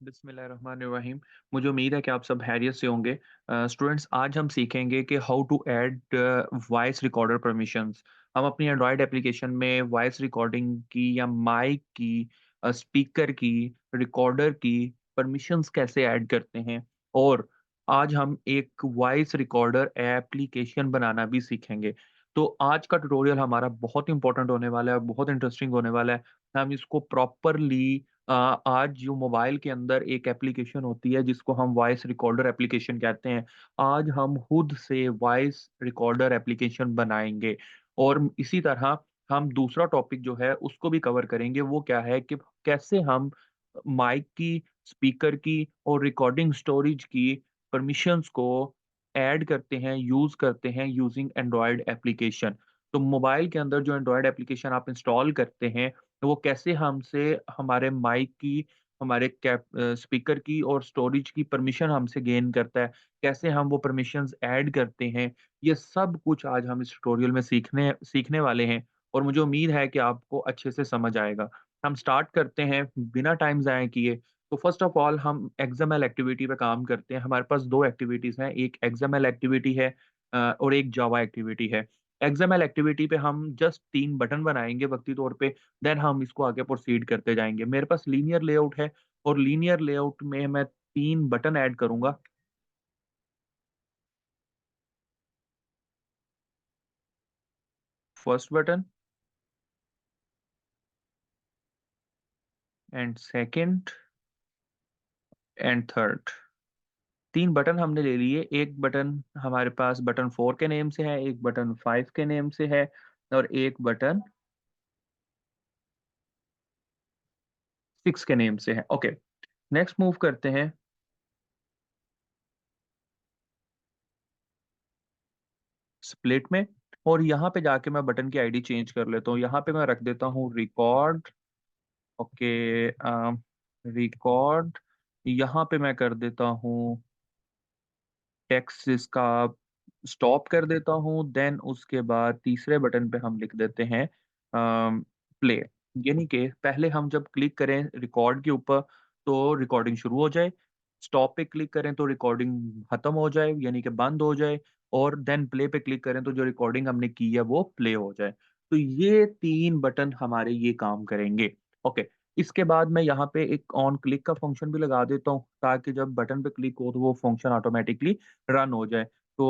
बिस्मिल्लाहिर्रहमानिर्रहीम। मुझे उम्मीद है कि आप सब खैरियत से होंगे। स्टूडेंट्स, आज हम सीखेंगे कि how to add voice recorder permissions. हम अपनी एंड्रॉयड एप्लीकेशन में वॉइस रिकॉर्डिंग की या माइक की, स्पीकर की, रिकॉर्डर की परमिशंस कैसे ऐड करते हैं। और आज हम एक वॉइस रिकॉर्डर एप्लीकेशन बनाना भी सीखेंगे। तो आज का ट्यूटोरियल हमारा बहुत इंपॉर्टेंट होने वाला है, बहुत इंटरेस्टिंग होने वाला है। हम इसको प्रॉपरली अ, आज जो मोबाइल के अंदर एक एप्लीकेशन होती है जिसको हम वॉइस रिकॉर्डर एप्लीकेशन कहते हैं, आज हम खुद से वॉइस रिकॉर्डर एप्लीकेशन बनाएँगे। और इसी तरह हम दूसरा टॉपिक जो है उसको भी कवर करेंगे, वो क्या है कि कैसे हम माइक की, स्पीकर की और रिकॉर्डिंग स्टोरेज की परमिशंस को ऐड करते हैं, यूज़ करते हैं यूजिंग एंड्रॉयड एप्लीकेशन। तो मोबाइल के अंदर जो एंड्रॉयड एप्लीकेशन आप इंस्टॉल करते हैं, तो वो कैसे हमसे हमारे माइक की, हमारे स्पीकर की और स्टोरेज की परमिशन हमसे गेन करता है, कैसे हम वो परमिशंस ऐड करते हैं, ये सब कुछ आज हम इस ट्यूटोरियल में सीखने सीखने वाले हैं और मुझे उम्मीद है कि आपको अच्छे से समझ आएगा। हम स्टार्ट करते हैं बिना टाइम ज़ाया किए। तो फर्स्ट ऑफ ऑल हम एक्सएमएल एक्टिविटी पे काम करते हैं। हमारे पास 2 एक्टिविटीज़ हैं, एक एक्सएमएल एक्टिविटी है और एक जावा एक्टिविटी है। एक्सएमएल एक्टिविटी पे हम जस्ट 3 बटन बनाएँगे वक़्ती तौर पे, देन हम इसको आगे प्रोसीड करते जाएँगे। मेरे पास लीनियर लेआउट है और लीनियर लेआउट में मैं 3 बटन ऐड करूँगा। First button and second and third. 3 button हमने ले लिए। एक बटन हमारे पास बटन 4 के नेम से है, एक बटन 5 के नेम से है और एक बटन 6 के नेम से है। ओके, नेक्स्ट मूव करते हैं स्प्लिट में और यहाँ पे जाके मैं बटन की आईडी चेंज कर लेता हूँ। यहाँ पे मैं रख देता हूँ रिकॉर्ड। Okay, record. यहाँ पे मैं कर देता हूँ टेक्स्ट इसका स्टॉप कर देता हूँ। देन उसके बाद तीसरे बटन पे हम लिख देते हैं प्ले। यानी कि पहले हम जब क्लिक करें रिकॉर्ड के ऊपर तो रिकॉर्डिंग शुरू हो जाए, स्टॉप पे क्लिक करें तो रिकॉर्डिंग खत्म हो जाए यानी कि बंद हो जाए और देन प्ले पे क्लिक करें तो जो रिकॉर्डिंग हमने की है वो प्ले हो जाए। तो ये 3 बटन हमारे ये काम करेंगे। ओके, इसके बाद मैं यहाँ पे एक ऑन क्लिक का फंक्शन भी लगा देता हूँ ताकि जब बटन पे क्लिक हो तो वो फंक्शन ऑटोमेटिकली रन हो जाए। तो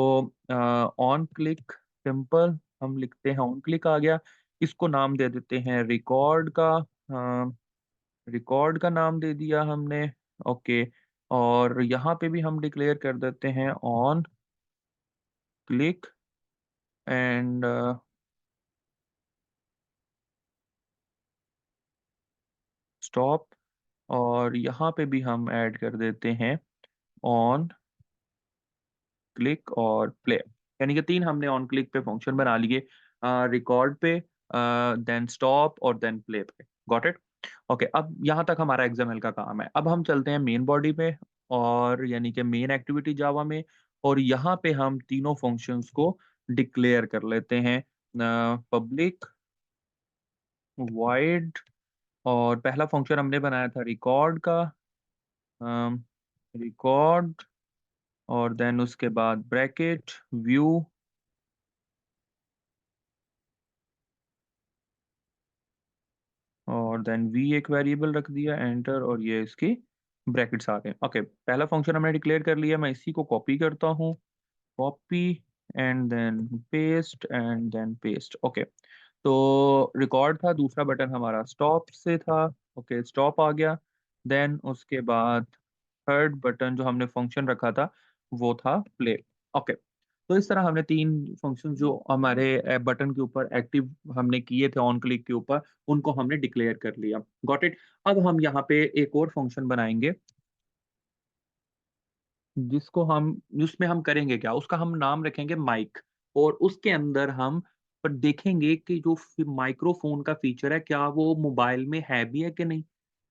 ऑन क्लिक सिंपल हम लिखते हैं, ऑन क्लिक आ गया। इसको नाम दे देते हैं रिकॉर्ड का। रिकॉर्ड का नाम दे दिया हमने। ओके, और यहाँ पे भी हम डिक्लेयर कर देते हैं ऑन क्लिक एंड स्टॉप और यहाँ पे भी हम ऐड कर देते हैं ऑन क्लिक और प्ले। यानी कि 3 हमने ऑन क्लिक पे फंक्शन बना लिए, रिकॉर्ड पे, देन स्टॉप और देन प्ले पे। Got it? ओके, अब यहाँ तक हमारा एक्सएमएल का काम है। अब हम चलते हैं मेन बॉडी पे और यानी कि मेन एक्टिविटी जावा में और यहाँ पे हम तीनों फंक्शंस को डिक्लेयर कर लेते हैं। पब्लिक वॉइड और पहला फंक्शन हमने बनाया था रिकॉर्ड का, रिकॉर्ड और देन उसके बाद ब्रैकेट व्यू और देन वी एक वेरिएबल रख दिया, एंटर और ये इसकी ब्रैकेट्स आ गए। ओके, पहला फंक्शन हमने डिक्लेयर कर लिया। मैं इसी को कॉपी करता हूँ, copy and then paste and then paste. Okay, तो रिकॉर्ड था, दूसरा बटन हमारा स्टॉप से था। ओके, स्टॉप आ गया। देन उसके बाद थर्ड बटन जो हमने फंक्शन रखा था वो था प्ले। ओके, तो इस तरह हमने 3 फंक्शन जो हमारे बटन के ऊपर एक्टिव हमने किए थे ऑन क्लिक के ऊपर, उनको हमने डिक्लेयर कर लिया। Got it? अब हम यहाँ पे एक और फंक्शन बनाएँगे जिसको हम उसमें हम करेंगे क्या? उसका हम नाम रखेंगे माइक और उसके अंदर हम पर देखेंगे कि जो माइक्रोफ़ोन का फ़ीचर है, क्या वो मोबाइल में है भी है कि नहीं?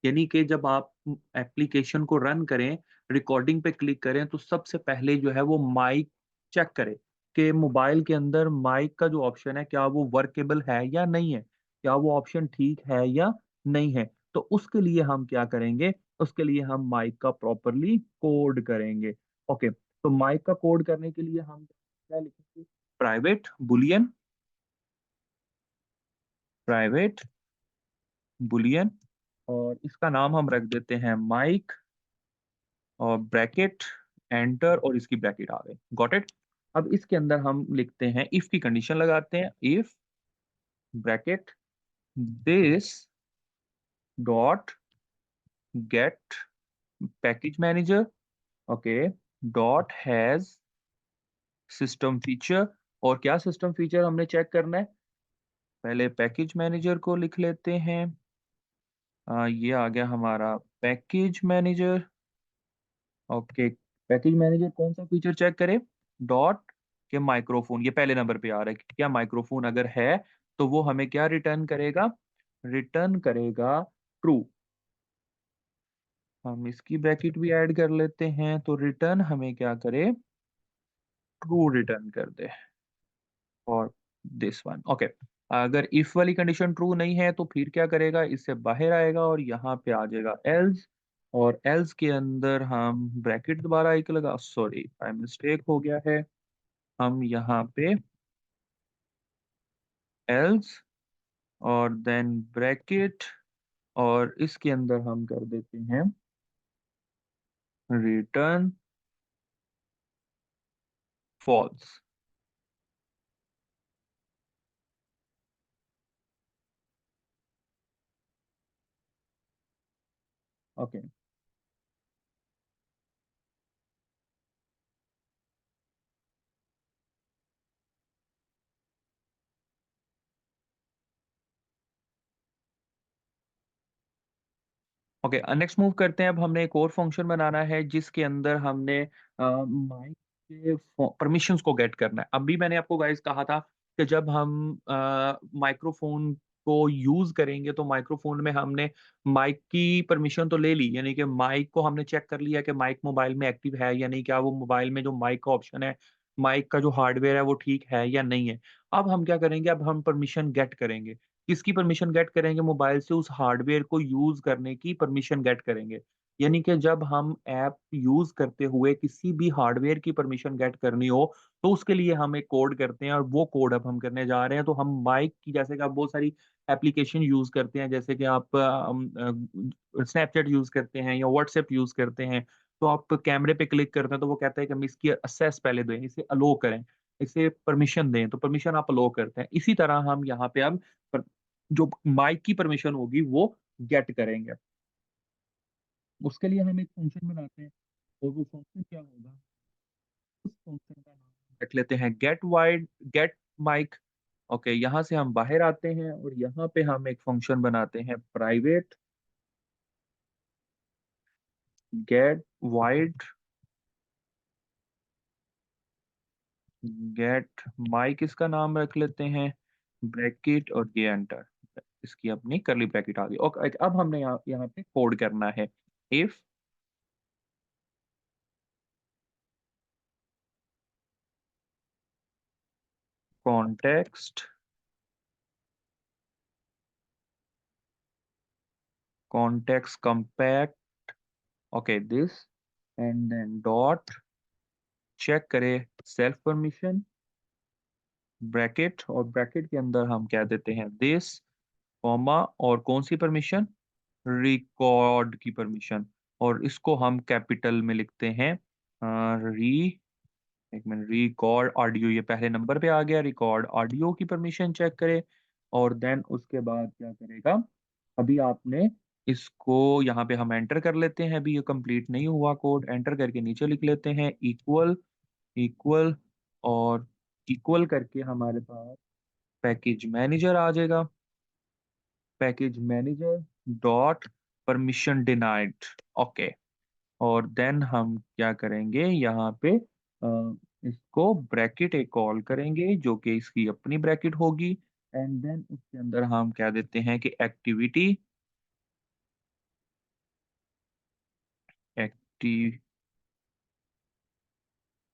यानी कि जब आप एप्लीकेशन को रन करें, रिकॉर्डिंग पे क्लिक करें, तो सबसे पहले जो है वो माइक चेक करें कि मोबाइल के अंदर माइक का जो ऑप्शन है, क्या वो वर्केबल है या नहीं है? क्या वो ऑप्शन ठीक है या नहीं है? तो उसके लिए हम क्या करेंगे, उसके लिए हम माइक का प्रॉपरली कोड करेंगे। ओके, तो माइक का कोड करने के लिए हम क्या लिखेंगे, प्राइवेट बुलियन, प्राइवेट बुलियन, और इसका नाम हम रख देते हैं माइक, और ब्रैकेट, एंटर, और इसकी ब्रैकेट आ गई, गॉट इट। अब इसके अंदर हम लिखते हैं, इफ की कंडीशन लगाते हैं, if bracket this dot gate package manager, okay, dot has system feature. और क्या सिस्टम फीचर हमने चेक करना है, पहले पैकेज मैनेजर को लिख लेते हैं। ये आ गया हमारा package manager. Okay, package manager कौन सा फीचर चेक करे, डॉट के माइक्रोफोन, ये पहले नंबर पे आ रहा है कि क्या माइक्रोफोन अगर है तो वो हमें क्या रिटर्न करेगा, रिटर्न करेगा ट्रू। हम इसकी ब्रैकेट भी ऐड कर लेते हैं, तो रिटर्न हमें क्या करे, ट्रू रिटर्न कर दे और दिस वन। ओके, अगर इफ वाली कंडीशन ट्रू नहीं है तो फिर क्या करेगा, इससे बाहर आएगा और यहाँ पे आ जाएगा एल्स, और एल्स के अंदर हम ब्रैकेट दोबारा एक लगा, सॉरी बाय मिस्टेक हो गया है, हम यहाँ पे एल्स और देन ब्रैकेट, और इसके अंदर हम कर देते हैं return false. Okay, okay, next move करते हैं। अब हमने एक और फंक्शन बनाना है जिसके अंदर हमने माइक के परमिशंस को गेट करना है। अभी मैंने आपको गाइस कहा था कि जब हम माइक्रोफोन को यूज करेंगे तो माइक्रोफोन में हमने माइक की परमिशन तो ले ली, यानी कि माइक को हमने चेक कर लिया कि माइक मोबाइल में एक्टिव है या नहीं, क्या वो मोबाइल में जो माइक का ऑप्शन है, माइक का जो हार्डवेयर है वो ठीक है या नहीं है। अब हम क्या करेंगे, अब हम परमिशन गेट करेंगे। किसकी परमिशन गेट करेंगे, मोबाइल से उस हार्डवेयर को यूज़ करने की परमिशन गेट करेंगे। यानी कि जब हम ऐप यूज़ करते हुए किसी भी हार्डवेयर की परमिशन गेट करनी हो, तो उसके लिए हम एक कोड करते हैं, और वो कोड अब हम करने जा रहे हैं। तो हम माइक की, जैसे कि आप बहुत सारी एप्लीकेशन यूज़ करते हैं, जैसे कि आप स्नैपचैट यूज़ करते हैं या व्हाट्सएप यूज़ करते हैं, तो आप कैमरे पे क्लिक करते हैं तो वो कहता है कि हम इसकी एक्सेस पहले दें, इसे अलो करें, इसे परमिशन दें, तो परमिशन आप अलो करते हैं। इसी तरह हम यहाँ पे अब पर जो माइक की परमिशन होगी वो गेट करेंगे। उसके लिए हम एक फंक्शन बनाते हैं, और वो फंक्शन क्या होगा, उस फंक्शन का नाम रख लेते हैं गेट माइक। ओके, यहाँ से हम बाहर आते हैं और यहाँ पे हम एक फंक्शन बनाते हैं, private get void, get mic इसका नाम रख लेते हैं, ब्रैकेट, और ये एंटर, इसकी अपनी कर्ली ब्रैकेट आ गई। ओके, अब हमने यहाँ यहाँ पे कोड करना है, if context, context compact, okay, this, and then dot check करे सेल्फ परमिशन, ब्रैकेट, और ब्रैकेट के अंदर हम क्या देते हैं, दिस, कॉमा, और कौन सी परमिशन, रिकॉर्ड की परमिशन, और इसको हम कैपिटल में लिखते हैं, री, एक मिनट, रिकॉर्ड ऑडियो, ये पहले नंबर पे आ गया, रिकॉर्ड ऑडियो की परमिशन चेक करे। और देन उसके बाद क्या करेगा, अभी आपने इसको यहाँ पे हम एंटर कर लेते हैं, अभी ये कंप्लीट नहीं हुआ कोड, एंटर करके नीचे लिख लेते हैं इक्वल, इक्वल, और इक्वल करके हमारे पास पैकेज मैनेजर आ जाएगा, package manager dot permission denied. Okay, और देन हम क्या करेंगे, यहाँ पे इसको ब्रैकेट एक कॉल करेंगे जो कि इसकी अपनी ब्रैकेट होगी, एंड देन उसके अंदर हम क्या देते हैं कि एक्टिविटी, एक्टिव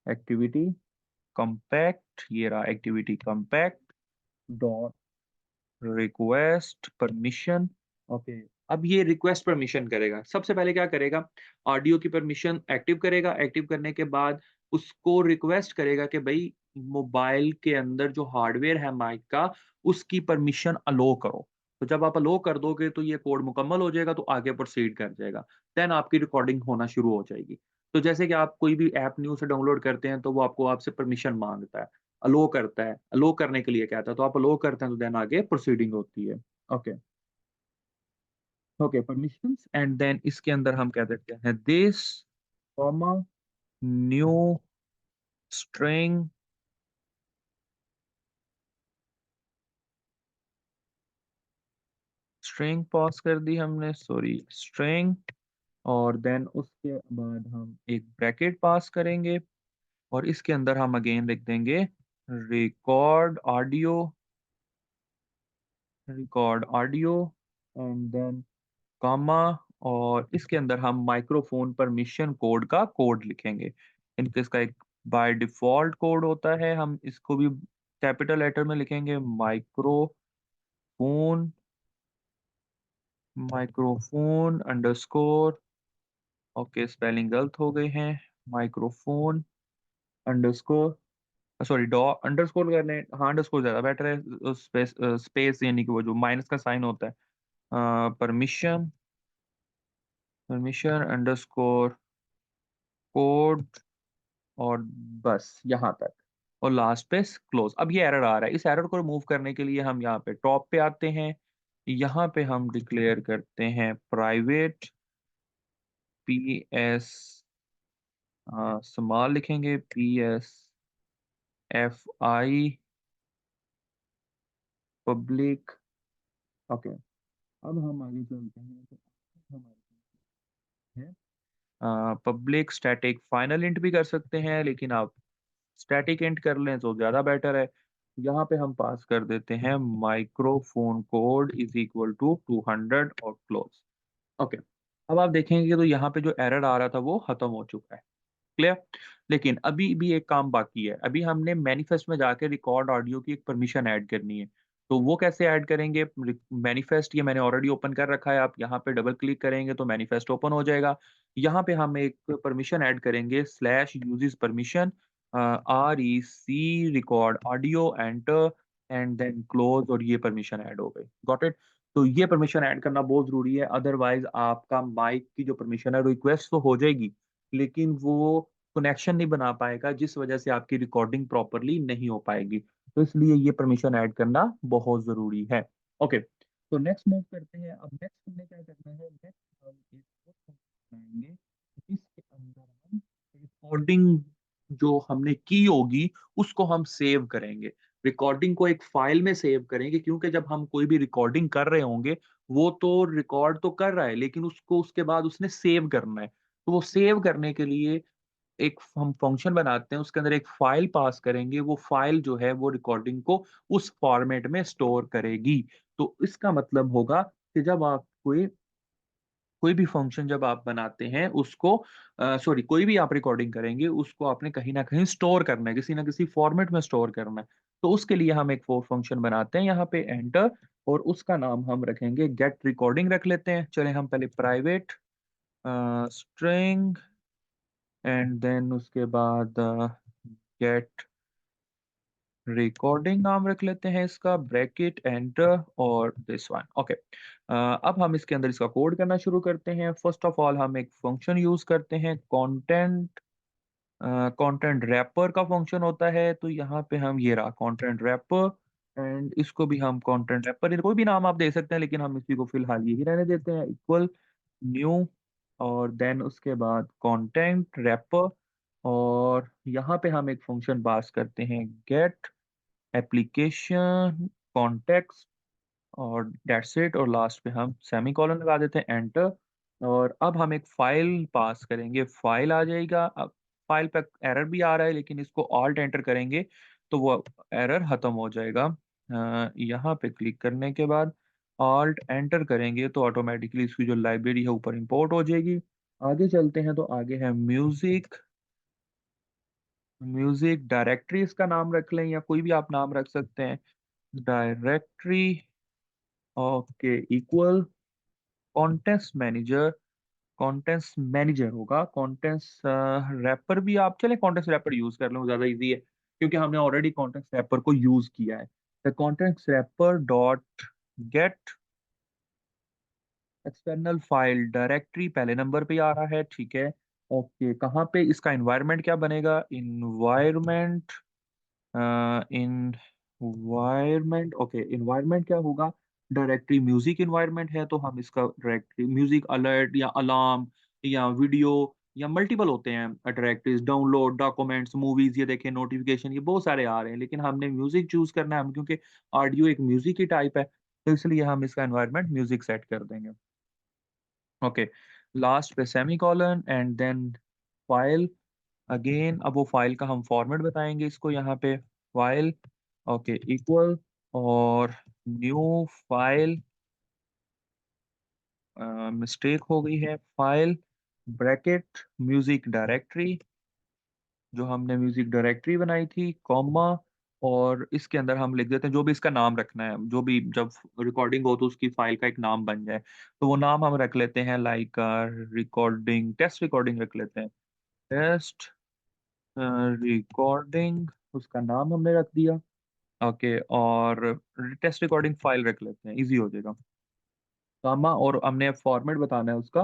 एक्टिविटी कंपैक्ट, ये रहा activity compact, dot request permission. Okay, अब ये रिक्वेस्ट परमिशन करेगा। सबसे पहले क्या करेगा, ऑडियो की परमिशन एक्टिव करेगा, एक्टिव करने के बाद उसको रिक्वेस्ट करेगा कि भई मोबाइल के अंदर जो हार्डवेयर है माइक का, उसकी परमिशन अलो करो। तो जब आप अलो कर दोगे तो ये कोड मुकम्मल हो जाएगा, तो आगे प्रोसीड कर जाएगा। देन आपकी रिकॉर्डिंग होना शुरू हो जाएगी। तो जैसे कि आप कोई भी ऐप न्यू से डाउनलोड करते हैं, तो वो आपको आपसे परमिशन माँगता है, अलो करता है, अलो करने के लिए कहता है, तो आप अलो करते हैं, तो देन आगे प्रोसीडिंग होती है। Okay. Okay, permissions and then इसके अंदर हम कह देते हैं this comma new string string pass कर दी हमने, सॉरी स्ट्रिंग, और देन उसके बाद हम एक ब्रैकेट पास करेंगे और इसके अंदर हम अगेन लिख देंगे record audio, record audio and then comma, और इसके अंदर हम माइक्रोफोन परमिशन कोड का कोड लिखेंगे। इनके इसका एक बाय डिफ़ॉल्ट कोड होता है, हम इसको भी कैपिटल लेटर में लिखेंगे माइक्रोफ़ोन अंडरस्कोर, ओके स्पेलिंग गलत हो गए हैं, माइक्रोफ़ोन अंडरस्कोर, सॉरी डॉ अंडरस्कोर कर लें, हाँ अंडरस्कोर ज़्यादा बेटर है, स्पेस यानी कि वो जो माइनस का साइन होता है। परमिशन परमिशन अंडरस्कोर कोड, और बस यहाँ तक, और लास्ट पे क्लोज। अब ये एरर आ रहा है, इस एरर को रिमूव करने के लिए हम यहाँ पे टॉप पे आते हैं, यहाँ पे हम डिक्लेयर करते हैं प्राइवेट पी एस, स्मॉल लिखेंगे P S F I public. Okay, अब हम आगे चलते हैं, तो हमारे है पब्लिक स्टैटिक फाइनल इंट भी कर सकते हैं, लेकिन आप स्टैटिक इंट कर लें तो ज़्यादा बेटर है। यहाँ पे हम पास कर देते हैं microphone code is equal to 200 और क्लोज़। ओके, अब आप देखेंगे तो यहाँ पे जो एरर आ रहा था वो खत्म हो चुका है। क्लियर? लेकिन अभी भी एक काम बाकी है। अभी हमने मैनिफेस्ट में जाके रिकॉर्ड ऑडियो की एक परमिशन ऐड करनी है। तो वो कैसे ऐड करेंगे? मैनिफेस्ट ये मैंने ऑलरेडी ओपन कर रखा है। आप यहाँ पे डबल क्लिक करेंगे तो मैनिफेस्ट ओपन हो जाएगा। यहाँ पे हम एक परमिशन ऐड करेंगे slash uses permission REC record audio enter and then close, और ये परमिशन ऐड हो गई। Got it? तो ये परमिशन ऐड करना बहुत ज़रूरी है, अदरवाइज़ आपका माइक की जो परमिशन है रिक्वेस्ट तो हो जाएगी, लेकिन वो कनेक्शन नहीं बना पाएगा, जिस वजह से आपकी रिकॉर्डिंग प्रॉपर्ली नहीं हो पाएगी। तो इसलिए ये परमिशन ऐड करना बहुत ज़रूरी है। ओके, तो नेक्स्ट मूव करते हैं। अब नेक्स्ट हमने क्या करना है, नेक्स्ट हम एक और फंक्शन बनाएँगे, जिसके अंदर हम रिकॉर्डिंग जो हमने की होगी, उसको हम सेव करेंगे। रिकॉर्डिंग को एक फ़ाइल में सेव करेंगे, क्योंकि जब हम कोई भी रिकॉर्डिंग कर रहे होंगे, वो तो रिकॉर्ड तो कर रहा है, लेकिन उसको उसके बाद उसने सेव करना है। तो वो सेव करने के लिए एक हम फंक्शन बनाते हैं, उसके अंदर एक फ़ाइल पास करेंगे, वो फ़ाइल जो है वो रिकॉर्डिंग को उस फ़ॉर्मेट में स्टोर करेगी। तो इसका मतलब होगा कि जब आप कोई कोई भी फंक्शन जब आप बनाते हैं उसको सॉरी कोई भी आप रिकॉर्डिंग करेंगे, उसको आपने कहीं न कहीं स्टोर करना है, किसी न किसी फ़ॉर्मेट में स्टोर करना है। तो उसके लिए हम एक फ़ोर फंक्शन बनाते हैं, यहाँ पे एंटर, और उसका नाम हम रखेंगे गेट रिकॉर्डिंग रख लेते हैं। चलें हम पहले प्राइवेट स्ट्रिंग एंड देन उसके बाद गेट रिकॉर्डिंग नाम रख लेते हैं इसका, ब्रैकेट एंटर और दिस वन। ओके, अब हम इसके अंदर इसका कोड करना शुरू करते हैं। फर्स्ट ऑफ ऑल हम एक फंक्शन यूज करते हैं कंटेंट, कंटेंट रैपर का फंक्शन होता है, तो यहाँ पे हम ये रहा कंटेंट रैपर, एंड इसको भी हम कंटेंट रैपर, कोई भी नाम आप दे सकते हैं, लेकिन हम इसी को फिलहाल यही रहने देते हैं, इक्वल न्यू, और देन उसके बाद कंटेंट रैपर, और यहाँ पे हम एक फंक्शन पास करते हैं गेट एप्लीकेशन कॉन्टेक्स्ट, और दैट्स इट, और लास्ट पे हम सेमीकोलन लगा देते हैं, एंटर, और अब हम एक फाइल पास करेंगे, फाइल आ जाएगा। अब फाइल पे एरर भी आ रहा है, लेकिन इसको ऑल्ट एंटर करेंगे तो वो एरर खत्म हो जाएगा। यहाँ पे क्लिक करने के बाद ऑल्ट एंटर करेंगे तो ऑटोमेटिकली इसकी जो लाइब्रेरी है ऊपर इंपोर्ट हो जाएगी। आगे चलते हैं, तो आगे है म्यूजिक, म्यूजिक डायरेक्टरी इसका नाम रख लें, या कोई भी आप नाम रख सकते हैं, directory, okay equal contents manager होगा। कॉन्टेंट्स रैपर भी आप चले कॉन्टेंट्स रैपर यूज कर लो, ज्यादा इजी है क्योंकि हमने ऑलरेडी कॉन्टेंट्स रैपर को यूज किया है। The contents wrapper dot get external file directory पहले नंबर पे आ रहा है, ठीक है। ओके, कहाँ पे इसका एनवायरनमेंट क्या बनेगा? इन्वायरमेंट ओके, इन्वायरमेंट क्या होगा? डायरेक्टरी म्यूजिक इन्वायरमेंट है तो हम इसका डायरेक्टरी म्यूजिक अलर्ट या अलार्म या वीडियो या मल्टीपल होते हैं डायरेक्टरीज, डाउनलोड, डॉक्यूमेंट्स, मूवीज, ये देखें नोटिफिकेशन, ये बहुत सारे आ रहे हैं, लेकिन हमने म्यूजिक चूज करना है हम, क्योंकि ऑडियो एक म्यूजिक की टाइप है, तो इसलिए हम इसका एनवायरनमेंट म्यूजिक सेट कर देंगे। ओके, लास्ट पे semicolon and then file. Again अब वो फाइल का हम फॉर्मेट बताएंगे इसको यहाँ पे। फाइल ओके इक्वल और न्यू फाइल, मिस्टेक हो गई है, फाइल ब्रैकेट म्यूजिक डायरेक्टरी, जो हमने म्यूजिक डायरेक्टरी बनाई थी, कॉमा, और इसके अंदर हम लिख देते हैं जो भी इसका नाम रखना है, जो भी जब रिकॉर्डिंग हो तो उसकी फाइल का एक नाम बन जाए, तो वो नाम हम रख लेते हैं लाइक रिकॉर्डिंग, टेस्ट रिकॉर्डिंग रख लेते हैं, टेस्ट रिकॉर्डिंग, उसका नाम हमने रख दिया। ओके, और टेस्ट रिकॉर्डिंग फाइल रख लेते हैं, इजी हो जाएगा। कामा, और हमने फॉर्मेट बताना है उसका,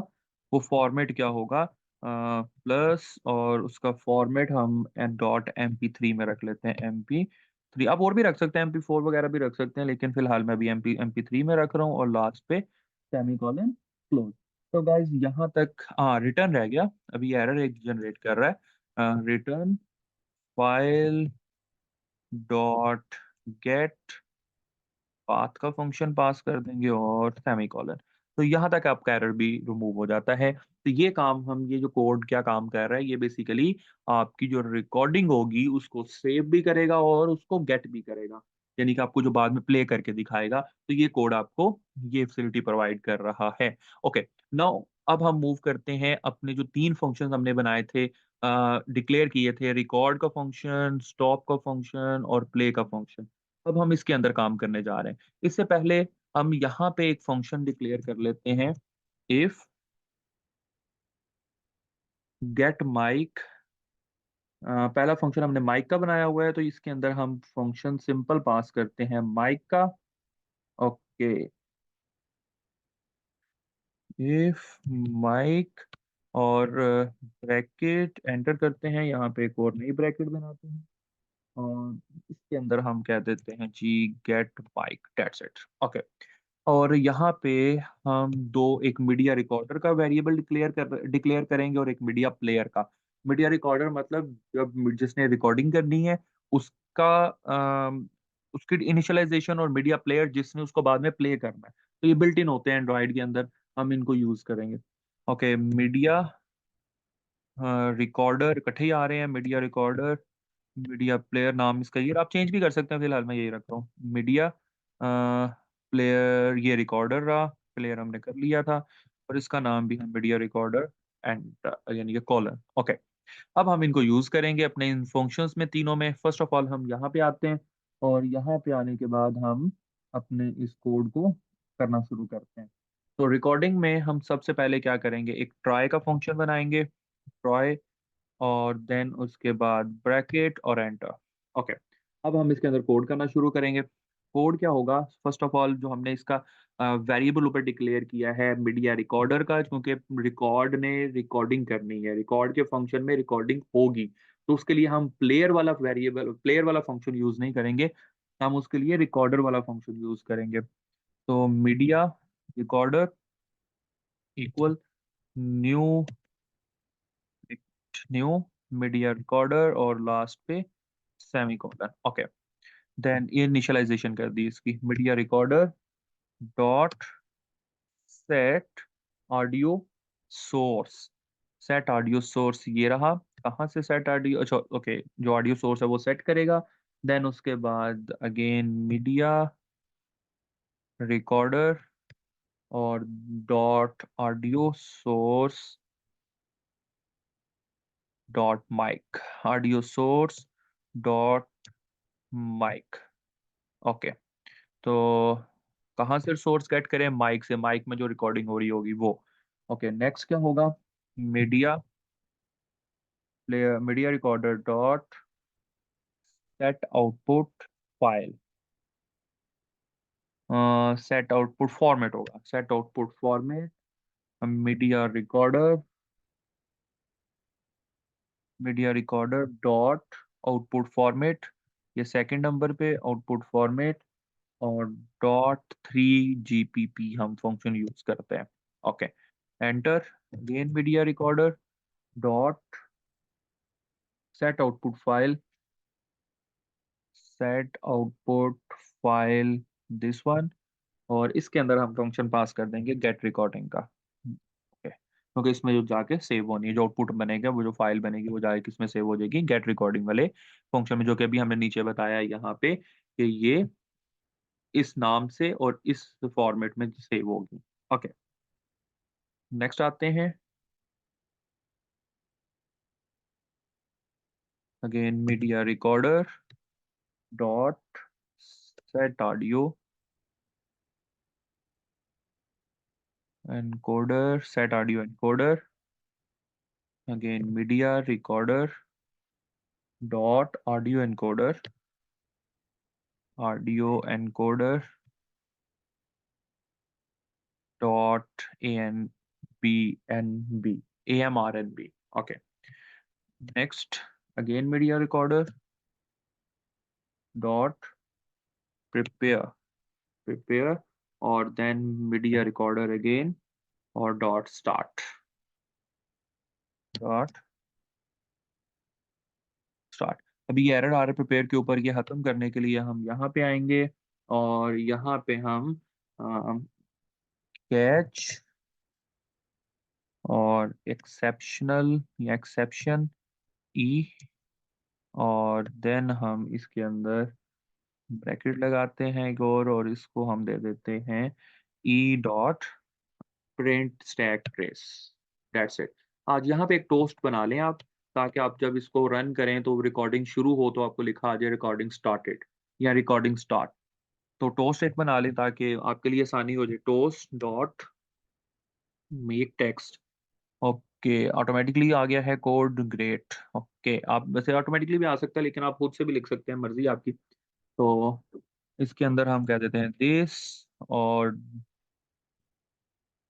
वो फॉर्मेट क्या होगा? प्लस, और उसका फॉर्मेट हम डॉट एम पी थ्री में रख लेते हैं, एम पी थ्री। आप और भी रख सकते हैं, एम पी फोर वगैरह भी रख सकते हैं, लेकिन फिलहाल मैं अभी एम पी थ्री में रख रहा हूँ, और लास्ट पे सेमी कॉलन क्लोज। तो गाइज यहाँ तक, हाँ रिटर्न रह गया, अभी एरर एक जनरेट कर रहा है, return file dot get path का फंक्शन पास कर देंगे और सेमीकोलन। तो यहाँ तक आपका एरर भी रिमूव हो जाता है। तो ये काम हम, ये जो कोड क्या काम कर रहा है, ये बेसिकली आपकी जो रिकॉर्डिंग होगी उसको सेव भी करेगा और उसको गेट भी करेगा, यानी कि आपको जो बाद में प्ले करके दिखाएगा। तो ये कोड आपको ये फैसिलिटी प्रोवाइड कर रहा है। ओके, नाउ अब हम मूव करते हैं अपने जो 3 फंक्शंस हमने बनाए थे, डिक्लेयर किए थे, रिकॉर्ड का फंक्शन, स्टॉप का फंक्शन और प्ले का फंक्शन। अब हम इसके अंदर काम करने जा रहे हैं। इससे पहले हम यहाँ पे एक फंक्शन डिक्लेयर कर लेते हैं, इफ गेट माइक। पहला फंक्शन हमने माइक का बनाया हुआ है, तो इसके अंदर हम फंक्शन सिंपल पास करते हैं माइक का। ओके, इफ माइक, और ब्रैकेट एंटर करते हैं, यहाँ पे एक और नई ब्रैकेट बनाते हैं, और इसके अंदर हम कह देते हैं जी get mic, that's it. Okay, और यहाँ पे हम दो, एक मीडिया रिकॉर्डर का वेरिएबल डिक्लेयर करेंगे और एक मीडिया प्लेयर का। मीडिया रिकॉर्डर मतलब जब जिसने रिकॉर्डिंग करनी है उसका, उसकी इनिशियलाइजेशन, और मीडिया प्लेयर जिसने उसको बाद में प्ले करना है। तो ये बिल्ट इन होते हैं एंड्रॉइड के अंदर, हम इनको यूज करेंगे। ओके, मीडिया रिकॉर्डर इकट्ठे ही आ रहे हैं, मीडिया रिकॉर्डर, मीडिया प्लेयर नाम इसका ये, आप चेंज भी कर सकते हैं, फिलहाल मैं यही रख रहा हूँ, मीडिया प्लेयर, ये रिकॉर्डर रहा, प्लेयर हमने कर लिया था, और इसका नाम भी हम मीडिया रिकॉर्डर एंड यानी कि कॉलर। ओके, अब हम इनको यूज करेंगे अपने इन फंक्शंस में, तीनों में। फर्स्ट ऑफ ऑल हम यहाँ पे आते हैं, और यहाँ पे आने के बाद हम अपने इस कोड को करना शुरू करते हैं। तो रिकॉर्डिंग में हम सबसे पहले क्या करेंगे, एक ट्राई का फंक्शन बनाएंगे, ट्राई, और देन उसके बाद ब्रैकेट और एंटर। ओके, अब हम इसके अंदर कोड करना शुरू करेंगे। कोड क्या होगा? फर्स्ट ऑफ ऑल जो हमने इसका वेरिएबल ऊपर डिक्लेयर किया है मीडिया रिकॉर्डर का, क्योंकि रिकॉर्ड ने रिकॉर्डिंग करनी है, रिकॉर्ड के फंक्शन में रिकॉर्डिंग होगी, तो उसके लिए हम प्लेयर वाला फंक्शन यूज नहीं करेंगे, हम उसके लिए रिकॉर्डर वाला फंक्शन यूज करेंगे। तो media recorder equal new new media recorder, और लास्ट पे सेमीकोलन। ओके, देन ये इनिशियलाइजेशन कर दी इसकी, media recorder dot set audio source. Set audio source ये रहा, कहाँ से सेट ऑडियो, अच्छा ओके, जो ऑडियो सोर्स है वो सेट करेगा। देन उसके बाद अगेन मीडिया रिकॉर्डर और dot audio source dot mic, audio source dot mic. Okay, तो कहाँ से सोर्स गेट करें? माइक से, माइक में जो रिकॉर्डिंग हो रही होगी वो। ओके, नेक्स्ट क्या होगा? Media player, media recorder dot set output file, set output format होगा, set output format media recorder, media recorder dot output format, ये सेकंड नंबर पे आउटपुट फॉर्मेट, और डॉट 3 GPP हम फंक्शन यूज करते हैं। Okay, enter. Again media recorder dot set output file, set output file this one, और इसके अंदर हम फंक्शन पास कर देंगे गेट रिकॉर्डिंग का। ओके, क्योंकि इसमें जो जाके सेव होनी है, जो आउटपुट बनेगा, वो जो फाइल बनेगी वो जाके किसमें सेव हो जाएगी? गेट रिकॉर्डिंग वाले फंक्शन में, जो कि अभी हमने नीचे बताया है यहाँ पे कि ये इस नाम से और इस फॉर्मेट में सेव होगी। ओके, नेक्स्ट आते हैं। Again media recorder dot set audio encoder, set audio encoder. Again media recorder dot audio encoder dot AMRNB। Okay, next. Again media recorder dot prepare, prepare, और देन मीडिया रिकॉर्डर अगेन, और dot start, dot start. अभी ये error आ रहा है prepare के ऊपर, ये खत्म करने के लिए हम यहाँ पे आएंगे, और यहाँ पे हम कैच और एक्सेप्शनल या एक्सेप्शन ई, और देन हम इसके अंदर ब्रैकेट लगाते हैं एक और इसको हम दे देते हैं E dot print stack trace. That's it. आज यहाँ पे एक टोस्ट बना लें आप, ताकि आप जब इसको रन करें तो रिकॉर्डिंग शुरू हो तो आपको लिखा आ जाए रिकॉर्डिंग स्टार्टेड या रिकॉर्डिंग स्टार्ट। तो टोस्ट एक बना लें ताकि आपके लिए आसानी हो जाए। Toast dot make text. Okay, automatically आ गया है कोड, ग्रेट। ओके, आप वैसे ऑटोमेटिकली भी आ सकता है, लेकिन आप खुद से भी लिख सकते हैं, मर्जी आपकी। तो इसके अंदर हम कह देते हैं दिस, और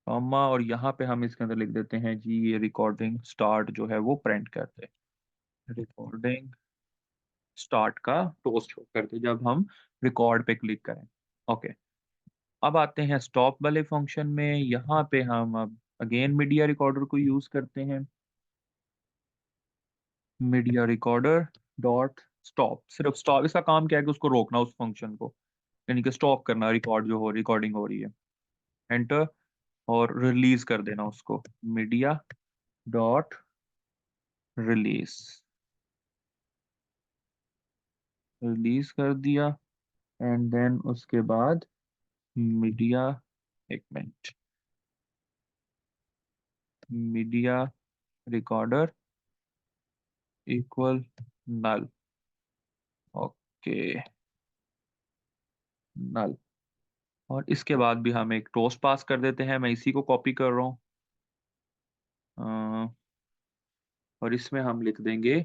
कॉमा, और यहाँ पे हम इसके अंदर लिख देते हैं जी ये रिकॉर्डिंग स्टार्ट जो है वो प्रिंट करते हैं, रिकॉर्डिंग स्टार्ट का टोस्ट शो करते हैं जब हम रिकॉर्ड पे क्लिक करें। ओके, अब आते हैं स्टॉप वाले फंक्शन में। यहाँ पे हम अब अगेन मीडिया रिकॉर्डर को यूज करते हैं, मीडिया रिकॉर्डर डॉट स्टॉप। सिर्फ स्टॉप, इसका काम क्या है कि उसको रोकना, उस फंक्शन को, यानी कि स्टॉप करना रिकॉर्ड जो हो रिकॉर्डिंग हो रही है। एंटर, और रिलीज कर देना उसको, मीडिया डॉट रिलीज, रिलीज कर दिया। एंड देन उसके बाद मीडिया, एक मिनट, मीडिया रिकॉर्डर इक्वल नल। ओके, नल। और इसके बाद भी हम एक टोस्ट पास कर देते हैं, मैं इसी को कॉपी कर रहा हूँ, और इसमें हम लिख देंगे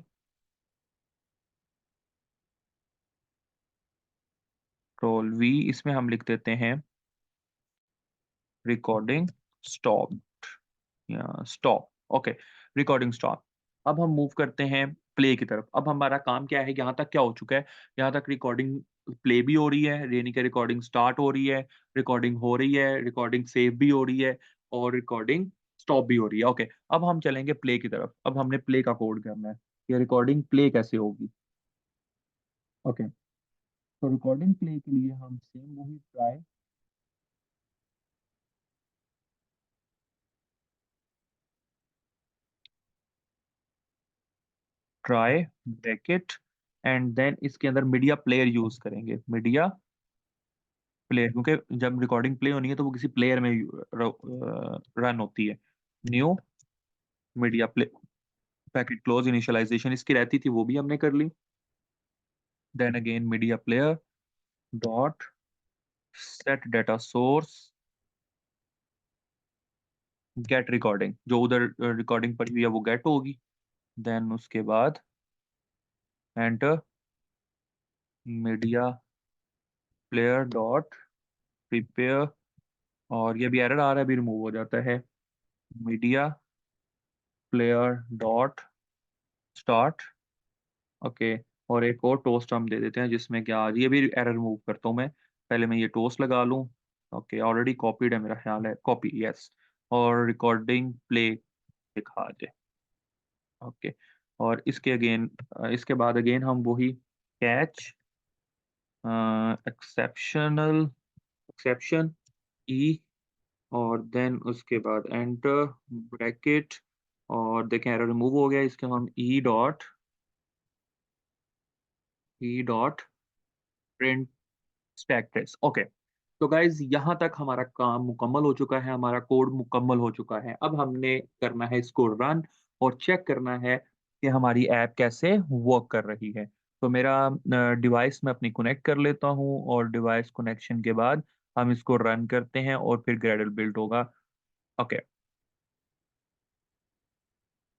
कंट्रोल वी, इसमें हम लिख देते हैं रिकॉर्डिंग स्टॉप, या स्टॉप। Okay, recording stop. अब हम मूव करते हैं प्ले की तरफ। अब हमारा काम क्या है, यहाँ तक क्या हो चुका है? यहाँ तक रिकॉर्डिंग प्ले भी हो रही है, यानी कि रिकॉर्डिंग स्टार्ट हो रही है, रिकॉर्डिंग हो रही है, रिकॉर्डिंग सेव भी हो रही है, और रिकॉर्डिंग स्टॉप भी हो रही है। ओके, अब हम चलेंगे प्ले की तरफ। अब हमने प्ले का कोड करना है, ये रिकॉर्डिंग प्ले कैसे होगी। ओके, तो रिकॉर्डिंग प्ले के लिए हम सेम वही ट्राई ब्रैकेट, एंड देन इसके अंदर मीडिया प्लेयर यूज करेंगे, मीडिया प्लेयर, क्योंकि जब रिकॉर्डिंग प्ले होनी है तो वो किसी प्लेयर में रन होती है। New media play, packet close, initialization इसकी रहती थी, वो भी हमने कर ली। Then again media player dot set data source, get recording, जो उधर रिकॉर्डिंग पड़ी हुई है वो गेट होगी। देन उसके बाद enter media player dot prepare, और ये भी एरर आ रहा है, अभी रिमूव हो जाता है। Media player dot start, okay. और एक और टोस्ट हम दे देते हैं जिसमें क्या आ रही है, ये भी एरर रिमूव करता हूँ मैं। पहले मैं ये टोस्ट लगा लूँ। ओके, ऑलरेडी कॉपीड है मेरा ख्याल है, कॉपी यस। और रिकॉर्डिंग प्ले दिखा दे। ओके। और इसके अगेन, इसके बाद अगेन हम वही कैच एक्सेप्शनल एक्सेप्शन ई, और देन उसके बाद एंटर ब्रैकेट, और देखें एरर रिमूव हो गया। इसके हम E dot print status, okay. तो गाइज यहाँ तक हमारा काम मुकम्मल हो चुका है, हमारा कोड मुकम्मल हो चुका है। अब हमने करना है इसको रन और चेक करना है कि हमारी ऐप कैसे वर्क कर रही है। तो मेरा डिवाइस मैं अपनी कनेक्ट कर लेता हूँ, और डिवाइस कनेक्शन के बाद हम इसको रन करते हैं और फिर ग्रेडल बिल्ड होगा। ओके।